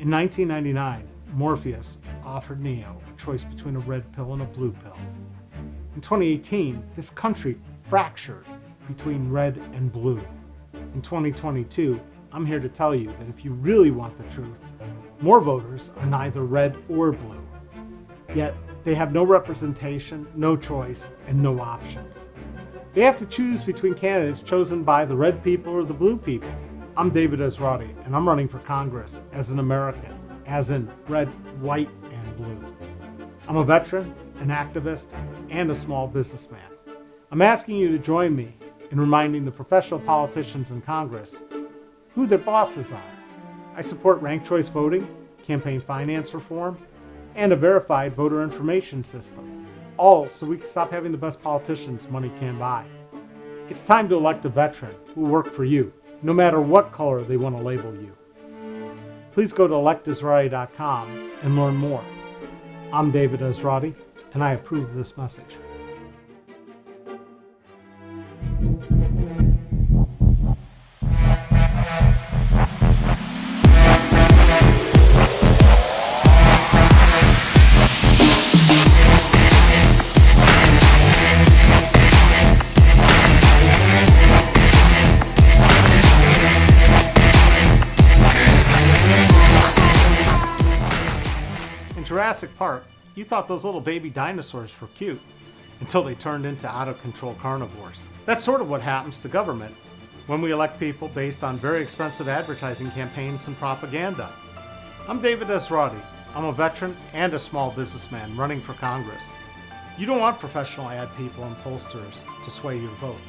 In 1999, Morpheus offered Neo a choice between a red pill and a blue pill. In 2018, this country fractured between red and blue. In 2022, I'm here to tell you that if you really want the truth, more voters are neither red or blue. Yet, they have no representation, no choice, and no options. They have to choose between candidates chosen by the red people or the blue people. I'm David Esrati, and I'm running for Congress as an American, as in red, white, and blue. I'm a veteran, an activist, and a small businessman. I'm asking you to join me in reminding the professional politicians in Congress who their bosses are. I support ranked choice voting, campaign finance reform, and a verified voter information system, all so we can stop having the best politicians money can buy. It's time to elect a veteran who will work for you, no matter what color they want to label you. Please go to electesrati.com and learn more. I'm David Esrati, and I approve this message. Jurassic Park, you thought those little baby dinosaurs were cute until they turned into out-of-control carnivores. That's sort of what happens to government when we elect people based on very expensive advertising campaigns and propaganda. I'm David Esrati. I'm a veteran and a small businessman running for Congress. You don't want professional ad people and pollsters to sway your vote.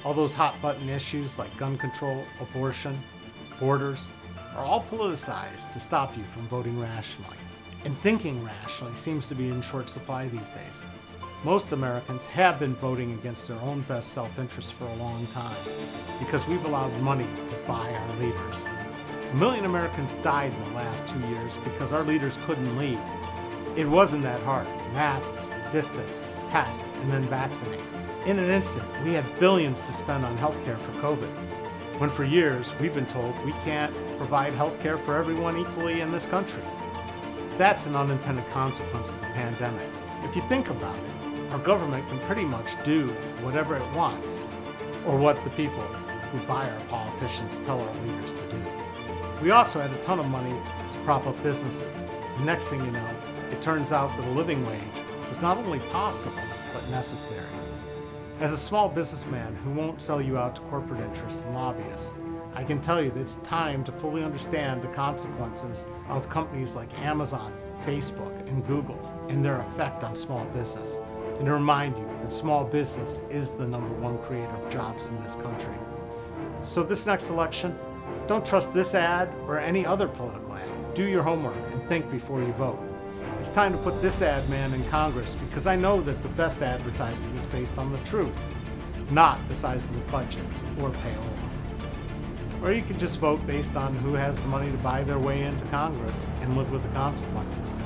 All those hot-button issues like gun control, abortion, borders are all politicized to stop you from voting rationally. And thinking rationally seems to be in short supply these days. Most Americans have been voting against their own best self-interest for a long time because we've allowed money to buy our leaders. 1 million Americans died in the last 2 years because our leaders couldn't lead. It wasn't that hard. Mask, distance, test, and then vaccinate. In an instant, we had billions to spend on healthcare for COVID, when for years we've been told we can't provide healthcare for everyone equally in this country. That's an unintended consequence of the pandemic. If you think about it, our government can pretty much do whatever it wants, or what the people who buy our politicians tell our leaders to do. We also had a ton of money to prop up businesses. The next thing you know, it turns out that a living wage was not only possible, but necessary. As a small businessman who won't sell you out to corporate interests and lobbyists, I can tell you that it's time to fully understand the consequences of companies like Amazon, Facebook, and Google and their effect on small business, and to remind you that small business is the #1 creator of jobs in this country. So this next election, don't trust this ad or any other political ad. Do your homework and think before you vote. It's time to put this ad man in Congress because I know that the best advertising is based on the truth, not the size of the budget or payola. Or you can just vote based on who has the money to buy their way into Congress and live with the consequences.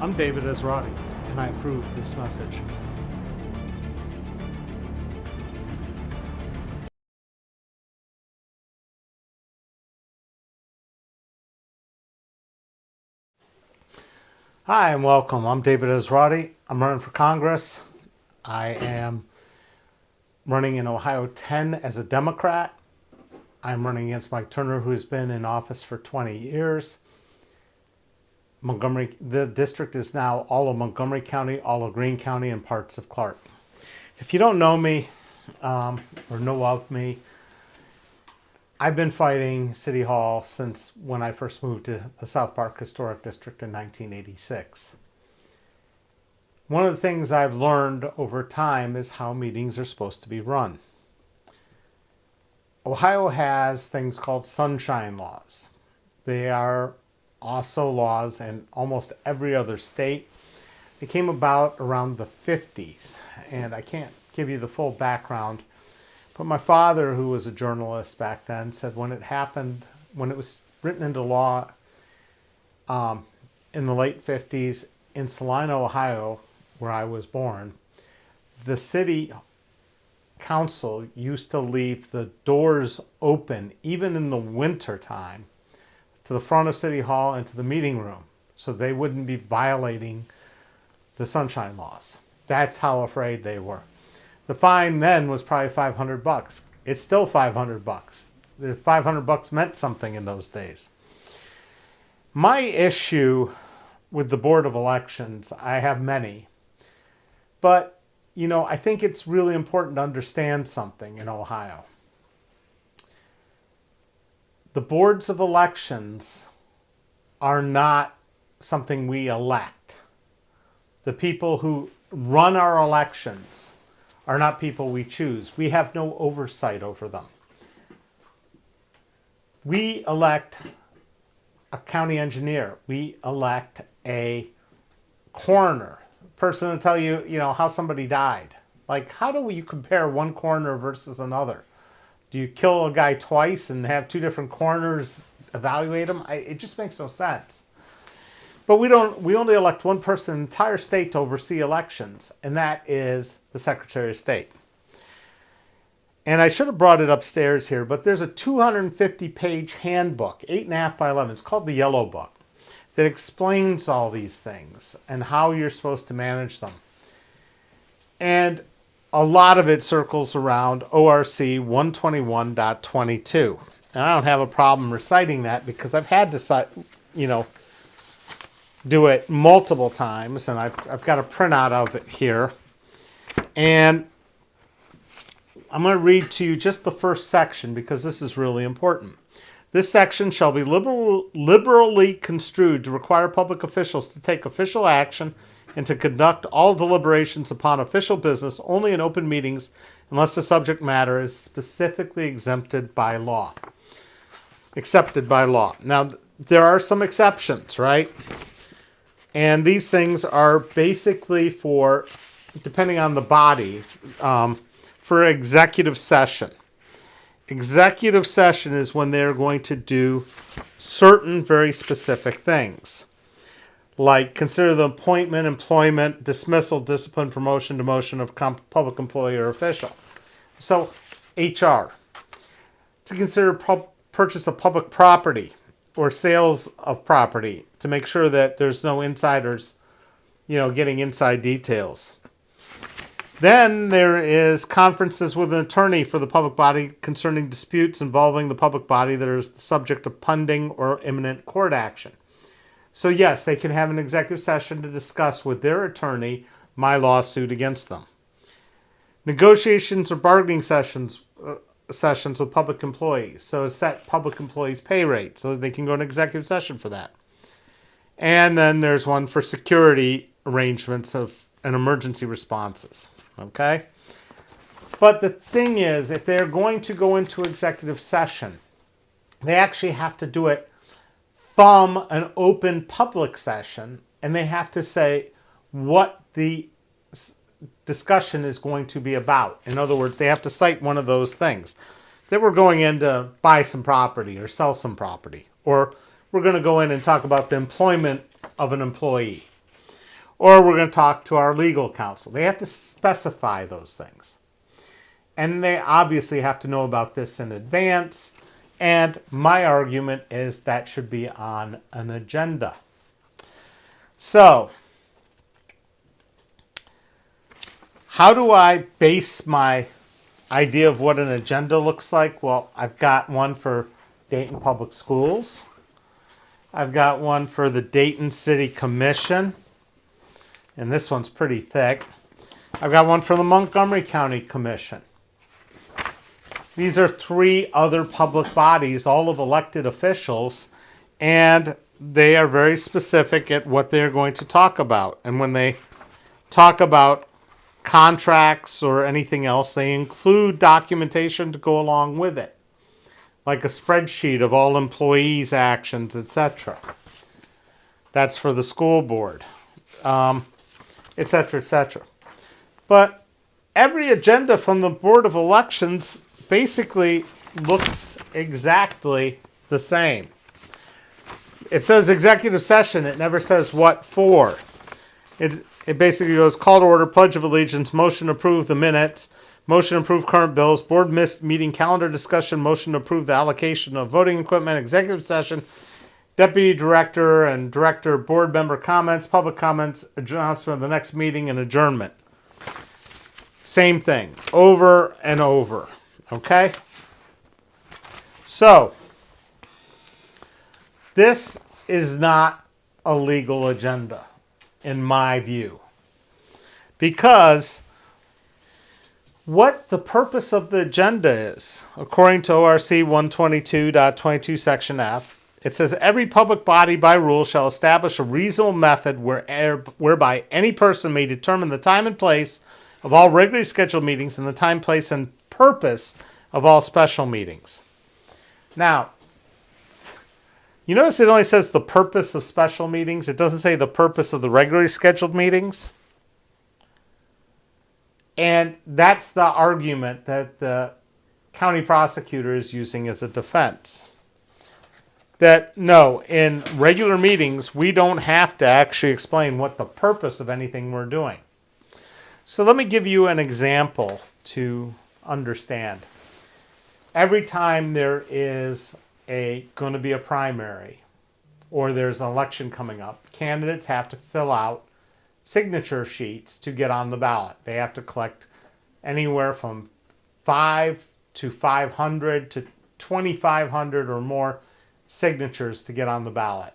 I'm David Esrati, and I approve this message. Hi and welcome. I'm David Esrati. I'm running for Congress. I am running in OH-10 as a Democrat. I'm running against Mike Turner, who has been in office for 20 years. Montgomery, the district is now all of Montgomery County, all of Greene County, and parts of Clark. If you don't know me or know of me, I've been fighting City Hall since when I first moved to the South Park Historic District in 1986. One of the things I've learned over time is how meetings are supposed to be run. Ohio has things called sunshine laws. They are also laws in almost every other state. They came about around the 50s, and I can't give you the full background, but my father, who was a journalist back then, said when it happened, when it was written into law in the late 50s in Salina, Ohio, where I was born, the city council used to leave the doors open, even in the winter time, to to the front of City Hall and to the meeting room so they wouldn't be violating the sunshine laws. That's how afraid they were. The fine then was probably $500. It's still $500. The $500 meant something in those days. My issue with the Board of Elections, I have many, but I think it's really important to understand something in Ohio. The boards of elections are not something we elect. The people who run our elections are not people we choose. We have no oversight over them. We elect a county engineer. We elect a coroner, a person to tell you, how somebody died. Like, how do you compare one coroner versus another? Do you kill a guy twice and have two different coroners evaluate him? It just makes no sense. But we only elect one person in the entire state to oversee elections, and that is the Secretary of State. And I should have brought it upstairs here, but there's a 250-page handbook, 8.5 by 11. It's called the Yellow Book, that explains all these things and how you're supposed to manage them. And a lot of it circles around ORC 121.22. And I don't have a problem reciting that because I've had to, do it multiple times, and I've got a printout of it here. And I'm going to read to you just the first section because this is really important. This section shall be liberally construed to require public officials to take official action and to conduct all deliberations upon official business only in open meetings unless the subject matter is specifically accepted by law. Now, there are some exceptions, right? And these things are basically for, depending on the body, for executive session. Executive session is when they're going to do certain very specific things. Like consider the appointment, employment, dismissal, discipline, promotion, demotion of public employee or official. So, HR. To consider purchase of public property or sales of property to make sure that there's no insiders, getting inside details. Then there is conferences with an attorney for the public body concerning disputes involving the public body that is the subject of pending or imminent court action. So yes, they can have an executive session to discuss with their attorney my lawsuit against them. Negotiations or bargaining sessions with public employees. So set public employees' pay rate so they can go into executive session for that. And then there's one for security arrangements and emergency responses. Okay? But the thing is, if they're going to go into executive session, they actually have to do it from an open public session, and they have to say what the discussion is going to be about. In other words, they have to cite one of those things. That we're going in to buy some property or sell some property. Or we're going to go in and talk about the employment of an employee. Or we're going to talk to our legal counsel. They have to specify those things. And they obviously have to know about this in advance. And my argument is that should be on an agenda. So, how do I base my idea of what an agenda looks like? Well, I've got one for Dayton Public Schools. I've got one for the Dayton City Commission. And this one's pretty thick. I've got one for the Montgomery County Commission. These are three other public bodies, all of elected officials, and they are very specific at what they're going to talk about. And when they talk about contracts or anything else, they include documentation to go along with it, like a spreadsheet of all employees' actions, etc. That's for the school board, etc., etc. But every agenda from the Board of Elections basically looks exactly the same. It says executive session. It never says what for. It basically goes call to order, pledge of allegiance, motion to approve the minutes, motion to approve current bills, board meeting calendar discussion, motion to approve the allocation of voting equipment, executive session, Deputy Director and Director board member comments, public comments, announcement of the next meeting, and adjournment. Same thing, over and over. Okay? So, this is not a legal agenda, in my view. Because what the purpose of the agenda is, according to ORC 122.22 Section F, it says every public body by rule shall establish a reasonable method whereby any person may determine the time and place of all regularly scheduled meetings and the time, place, and purpose of all special meetings. Now, you notice it only says the purpose of special meetings. It doesn't say the purpose of the regularly scheduled meetings. And that's the argument that the county prosecutor is using as a defense. That no, in regular meetings, we don't have to actually explain what the purpose of anything we're doing. So let me give you an example to understand. Every time there is going to be a primary or there's an election coming up, candidates have to fill out signature sheets to get on the ballot. They have to collect anywhere from 5 to 500 to 2,500 or more signatures to get on the ballot.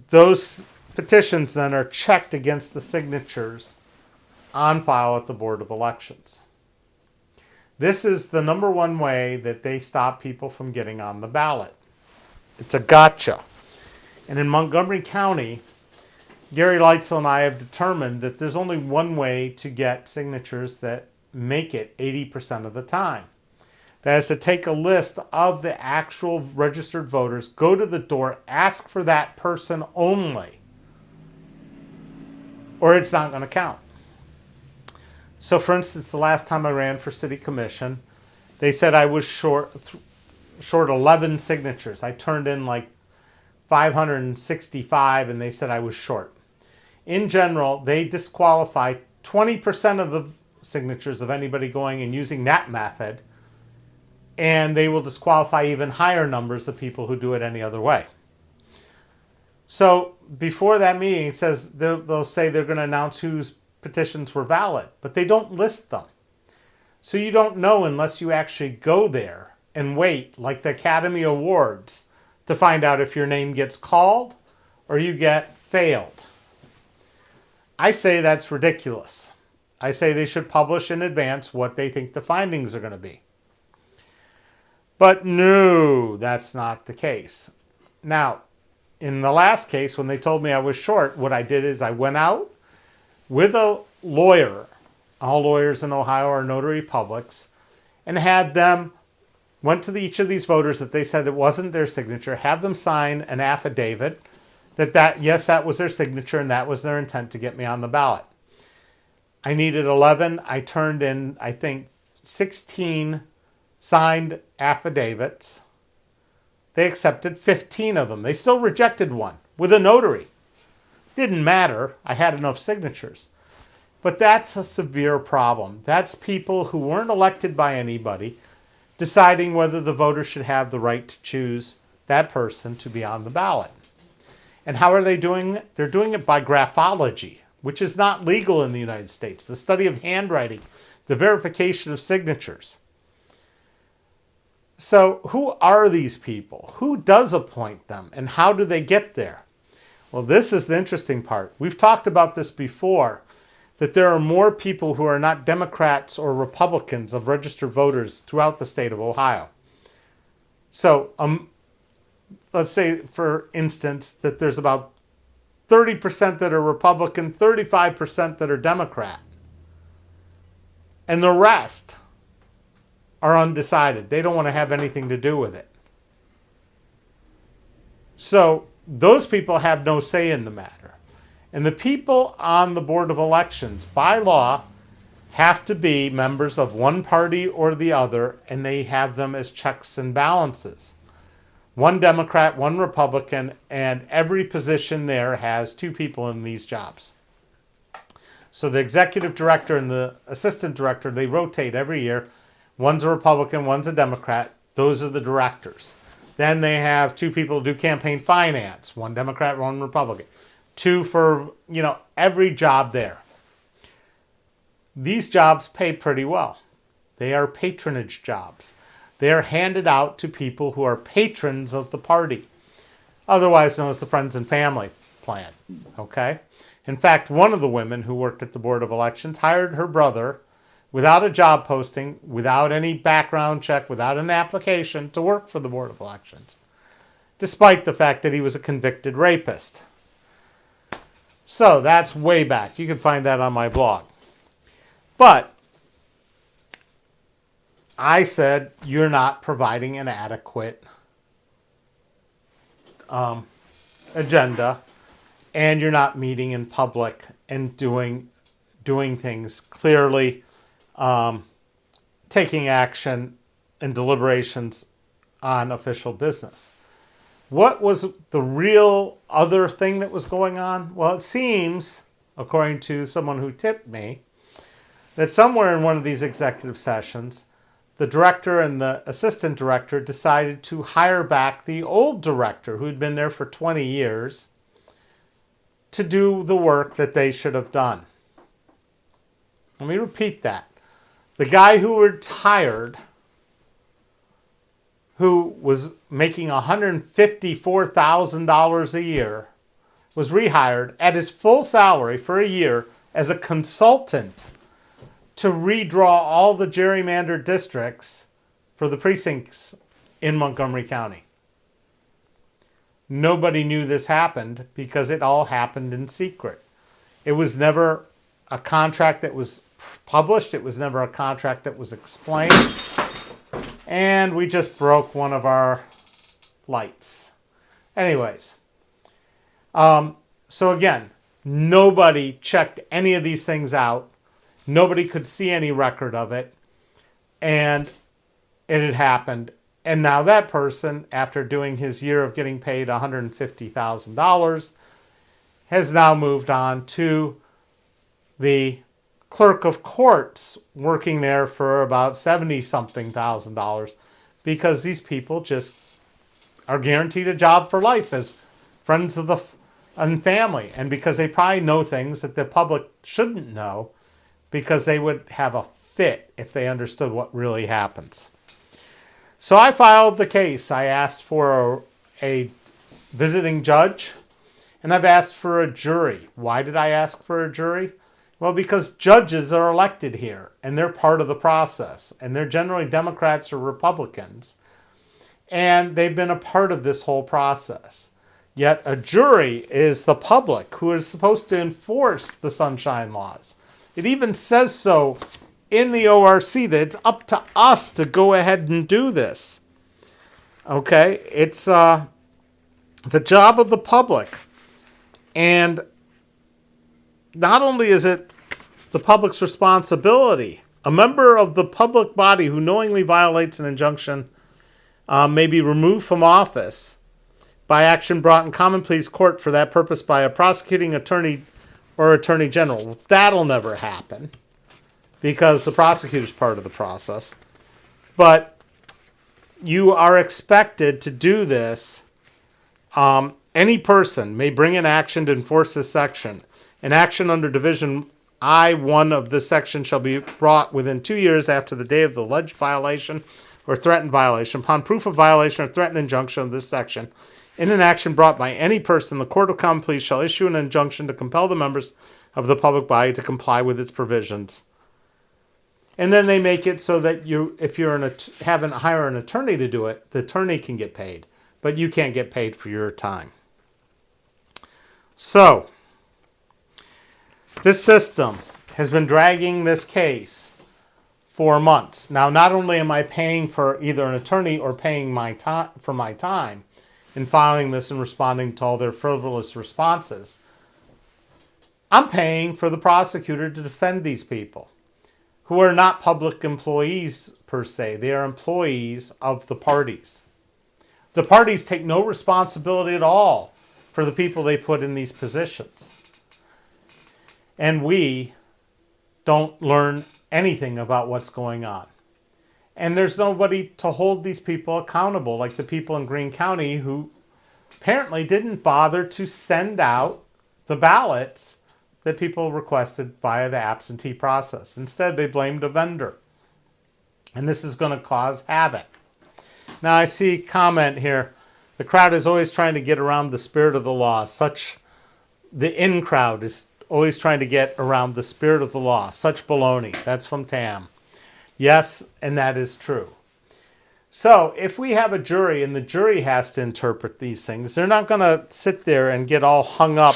Those petitions then are checked against the signatures on file at the Board of Elections. This is the number one way that they stop people from getting on the ballot. It's a gotcha. And in Montgomery County, Gary Leitzel and I have determined that there's only one way to get signatures that make it 80% of the time. That is to take a list of the actual registered voters, go to the door, ask for that person only, or it's not going to count. So for instance, the last time I ran for city commission, they said I was short 11 signatures. I turned in like 565 and they said I was short. In general, they disqualify 20% of the signatures of anybody going and using that method, and they will disqualify even higher numbers of people who do it any other way. So before that meeting, it says they'll say they're going to announce whose petitions were valid, but they don't list them. So you don't know unless you actually go there and wait, like the Academy Awards, to find out if your name gets called or you get failed. I say that's ridiculous. I say they should publish in advance what they think the findings are going to be. But no, that's not the case. Now, in the last case, when they told me I was short, what I did is I went out with a lawyer. All lawyers in Ohio are notary publics, and had them, went to each of these voters that they said it wasn't their signature, have them sign an affidavit that yes, that was their signature and that was their intent to get me on the ballot. I needed 11. I turned in, I think, 16 signed affidavits. They accepted 15 of them. They still rejected one with a notary. Didn't matter. I had enough signatures. But that's a severe problem. That's people who weren't elected by anybody deciding whether the voters should have the right to choose that person to be on the ballot. And how are they doing it? They're doing it by graphology, which is not legal in the United States. The study of handwriting, the verification of signatures. So who are these people? Who does appoint them? And how do they get there? Well, this is the interesting part. We've talked about this before, that there are more people who are not Democrats or Republicans of registered voters throughout the state of Ohio. So let's say, for instance, that there's about 30% that are Republican, 35% that are Democrat. And the rest are undecided. They don't want to have anything to do with it. So those people have no say in the matter. And the people on the Board of Elections, by law, have to be members of one party or the other, and they have them as checks and balances. One Democrat, one Republican, and every position there has two people in these jobs. So the executive director and the assistant director, they rotate every year. One's a Republican, one's a Democrat. Those are the directors. Then they have 2 people who do campaign finance, 1 Democrat, 1 Republican. 2 for, every job there. These jobs pay pretty well. They are patronage jobs. They are handed out to people who are patrons of the party, otherwise known as the Friends and Family Plan. Okay? In fact, one of the women who worked at the Board of Elections hired her brother without a job posting, without any background check, without an application to work for the Board of Elections, despite the fact that he was a convicted rapist. So that's way back. You can find that on my blog. But I said, you're not providing an adequate agenda, and you're not meeting in public and doing things clearly, taking action and deliberations on official business. What was the real other thing that was going on? Well, it seems, according to someone who tipped me, that somewhere in one of these executive sessions, the director and the assistant director decided to hire back the old director, who had been there for 20 years, to do the work that they should have done. Let me repeat that. The guy who retired, who was making $154,000 a year, was rehired at his full salary for a year as a consultant to redraw all the gerrymandered districts for the precincts in Montgomery County. Nobody knew this happened because it all happened in secret. It was never a contract that was published. It was never a contract that was explained. And we just broke one of our lights. Anyways, so again, nobody checked any of these things out. Nobody could see any record of it. And it had happened. And now that person, after doing his year of getting paid $150,000, has now moved on to the clerk of courts, working there for about $70-something thousand, because these people just are guaranteed a job for life as friends of the and family, and because they probably know things that the public shouldn't know, because they would have a fit if they understood what really happens. So I filed the case. I asked for a visiting judge, and I've asked for a jury. Why did I ask for a jury? Well, because judges are elected here, and they're part of the process, and they're generally Democrats or Republicans, and they've been a part of this whole process. Yet a jury is the public, who is supposed to enforce the sunshine laws. It even says so in the ORC that it's up to us to go ahead and do this. Okay? It's the job of the public. And not only is it the public's responsibility, a member of the public body who knowingly violates an injunction may be removed from office by action brought in common pleas court for that purpose by a prosecuting attorney or attorney general. That'll never happen because the prosecutor's part of the process. But you are expected to do this. Any person may bring an action to enforce this section. An action under Division I-1 of this section shall be brought within 2 years after the day of the alleged violation or threatened violation. Upon proof of violation or threatened injunction of this section, in an action brought by any person, the Court of Common Pleas shall issue an injunction to compel the members of the public body to comply with its provisions. And then they make it so that if you're having to hire an attorney to do it, the attorney can get paid, but you can't get paid for your time. So, this system has been dragging this case for months. Now, not only am I paying for either an attorney or paying for my time in filing this and responding to all their frivolous responses, I'm paying for the prosecutor to defend these people who are not public employees per se. They are employees of the parties. The parties take no responsibility at all for the people they put in these positions. And we don't learn anything about what's going on. And there's nobody to hold these people accountable, like the people in Greene County who apparently didn't bother to send out the ballots that people requested via the absentee process. Instead, they blamed a vendor. And this is going to cause havoc. Now, I see a comment here. The crowd is always trying to get around the spirit of the law. The in crowd is always trying to get around the spirit of the law. Such baloney. That's from Tam. Yes, and that is true. So if we have a jury and the jury has to interpret these things, they're not going to sit there and get all hung up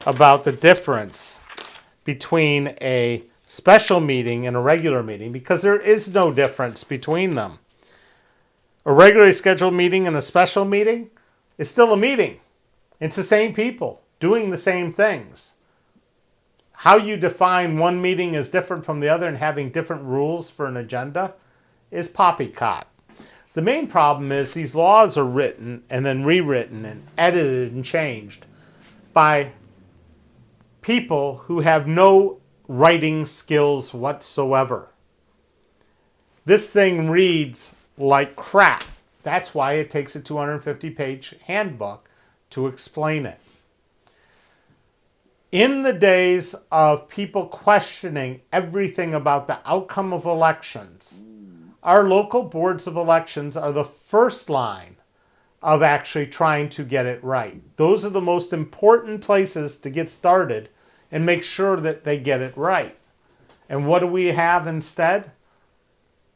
about the difference between a special meeting and a regular meeting, because there is no difference between them. A regularly scheduled meeting and a special meeting is still a meeting. It's the same people doing the same things. How you define one meeting as different from the other and having different rules for an agenda is poppycock. The main problem is these laws are written and then rewritten and edited and changed by people who have no writing skills whatsoever. This thing reads like crap. That's why it takes a 250-page handbook to explain it. In the days of people questioning everything about the outcome of elections, our local boards of elections are the first line of actually trying to get it right. Those are the most important places to get started and make sure that they get it right. And what do we have instead?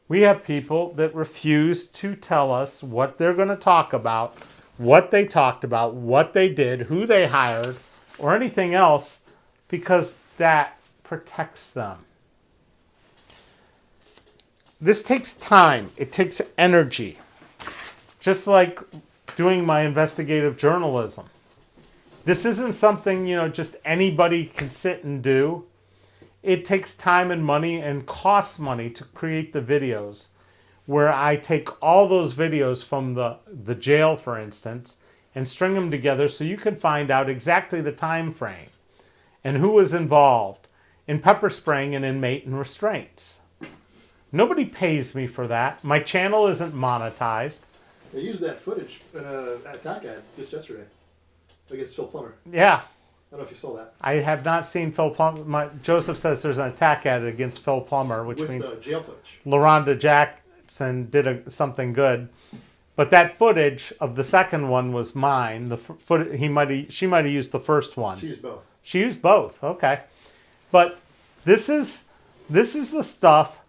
We have people that refuse to tell us what they're going to talk about, what they talked about, what they did, who they hired, or anything else, because that protects them. This takes time. It takes energy. Just like doing my investigative journalism. This isn't something, just anybody can sit and do. It takes time and money and costs money to create the videos, where I take all those videos from the jail, for instance, and string them together so you can find out exactly the time frame and who was involved in pepper spraying an inmate and restraints. Nobody pays me for that. My channel isn't monetized. They used that footage in an attack ad just yesterday against Phil Plummer. Yeah. I don't know if you saw that. I have not seen Phil Plummer. Joseph says there's an attack ad against Phil Plummer, which with means jail footage. LaRonda Jackson did something good. But that footage of the second one was mine. She might have used the first one. She used both. She used both. Okay. But this is the stuff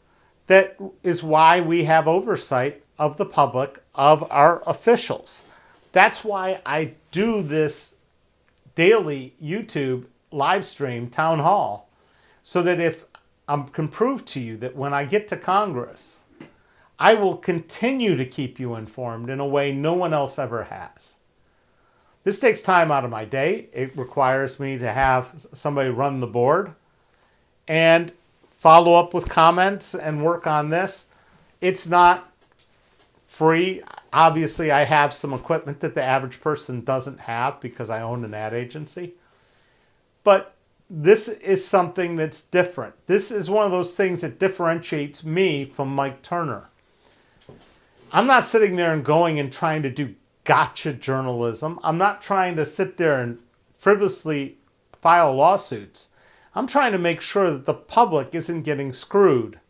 that is why we have oversight of the public, of our officials. That's why I do this daily YouTube live stream town hall, so that if I can prove to you that when I get to Congress, I will continue to keep you informed in a way no one else ever has. This takes time out of my day. It requires me to have somebody run the board and follow up with comments and work on this. It's not free. Obviously, I have some equipment that the average person doesn't have because I own an ad agency. But this is something that's different. This is one of those things that differentiates me from Mike Turner. I'm not sitting there and going and trying to do gotcha journalism. I'm not trying to sit there and frivolously file lawsuits. I'm trying to make sure that the public isn't getting screwed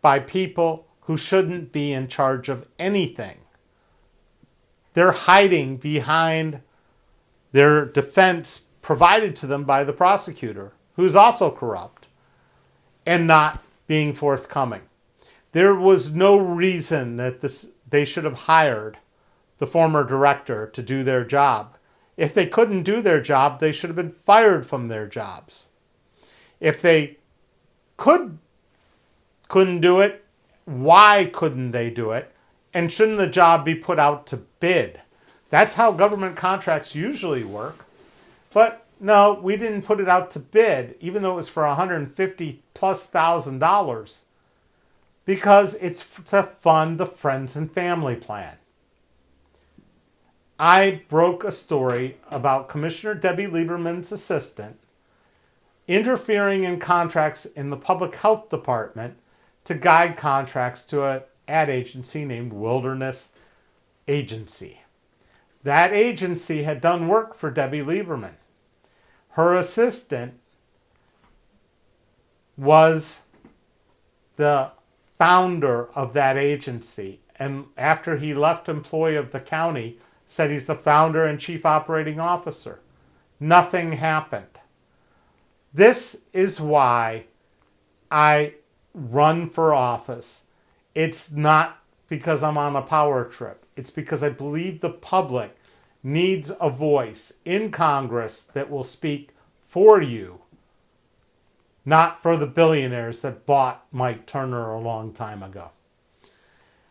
by people who shouldn't be in charge of anything. They're hiding behind their defense provided to them by the prosecutor, who's also corrupt, and not being forthcoming. There was no reason that they should have hired the former director to do their job. If they couldn't do their job, they should have been fired from their jobs. If they couldn't do it, why couldn't they do it? And shouldn't the job be put out to bid? That's how government contracts usually work. But no, we didn't put it out to bid, even though it was for $150,000+, because it's to fund the Friends and Family Plan. I broke a story about Commissioner Debbie Lieberman's assistant interfering in contracts in the public health department to guide contracts to a ad agency named Wilderness Agency. That agency had done work for Debbie Lieberman. Her assistant was the founder of that agency, and after he left employee of the county, said he's the founder and chief operating officer. Nothing happened. This is why I run for office. It's not because I'm on a power trip. It's because I believe the public needs a voice in Congress that will speak for you, not for the billionaires that bought Mike Turner a long time ago.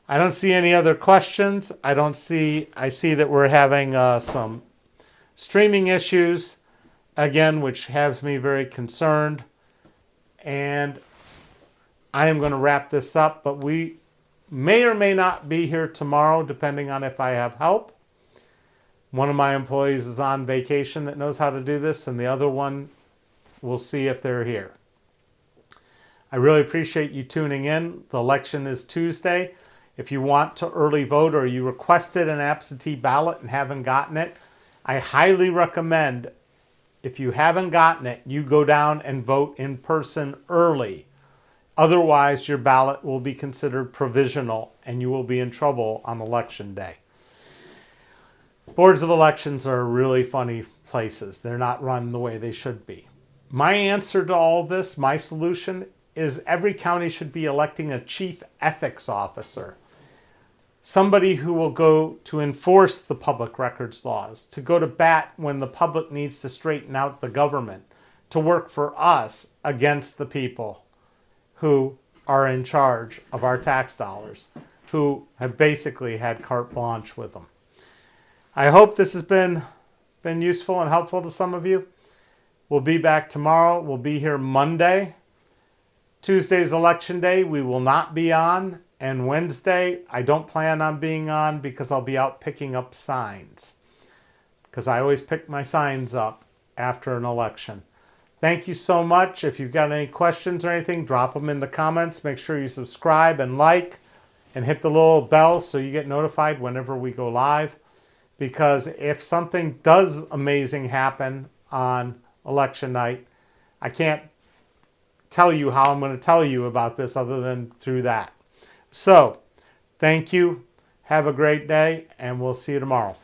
I don't see any other questions. I see that we're having some streaming issues again, which has me very concerned. And I am going to wrap this up, but we may or may not be here tomorrow, depending on if I have help. One of my employees is on vacation that knows how to do this, and the other one, we'll see if they're here. I really appreciate you tuning in. The election is Tuesday. If you want to early vote or you requested an absentee ballot and haven't gotten it, I highly recommend, if you haven't gotten it, you go down and vote in person early. Otherwise, your ballot will be considered provisional and you will be in trouble on election day. Boards of elections are really funny places. They're not run the way they should be. My answer to all this, my solution, is every county should be electing a chief ethics officer. Somebody who will go to enforce the public records laws, to go to bat when the public needs to straighten out the government, to work for us against the people who are in charge of our tax dollars, who have basically had carte blanche with them. I hope this has been useful and helpful to some of you. We'll be back tomorrow. We'll be here Monday. Tuesday's election day, we will not be on. And Wednesday, I don't plan on being on because I'll be out picking up signs. Because I always pick my signs up after an election. Thank you so much. If you've got any questions or anything, drop them in the comments. Make sure you subscribe and like and hit the little bell so you get notified whenever we go live. Because if something does amazing happen on election night, I can't tell you how I'm going to tell you about this other than through that. So, thank you. Have a great day, and we'll see you tomorrow.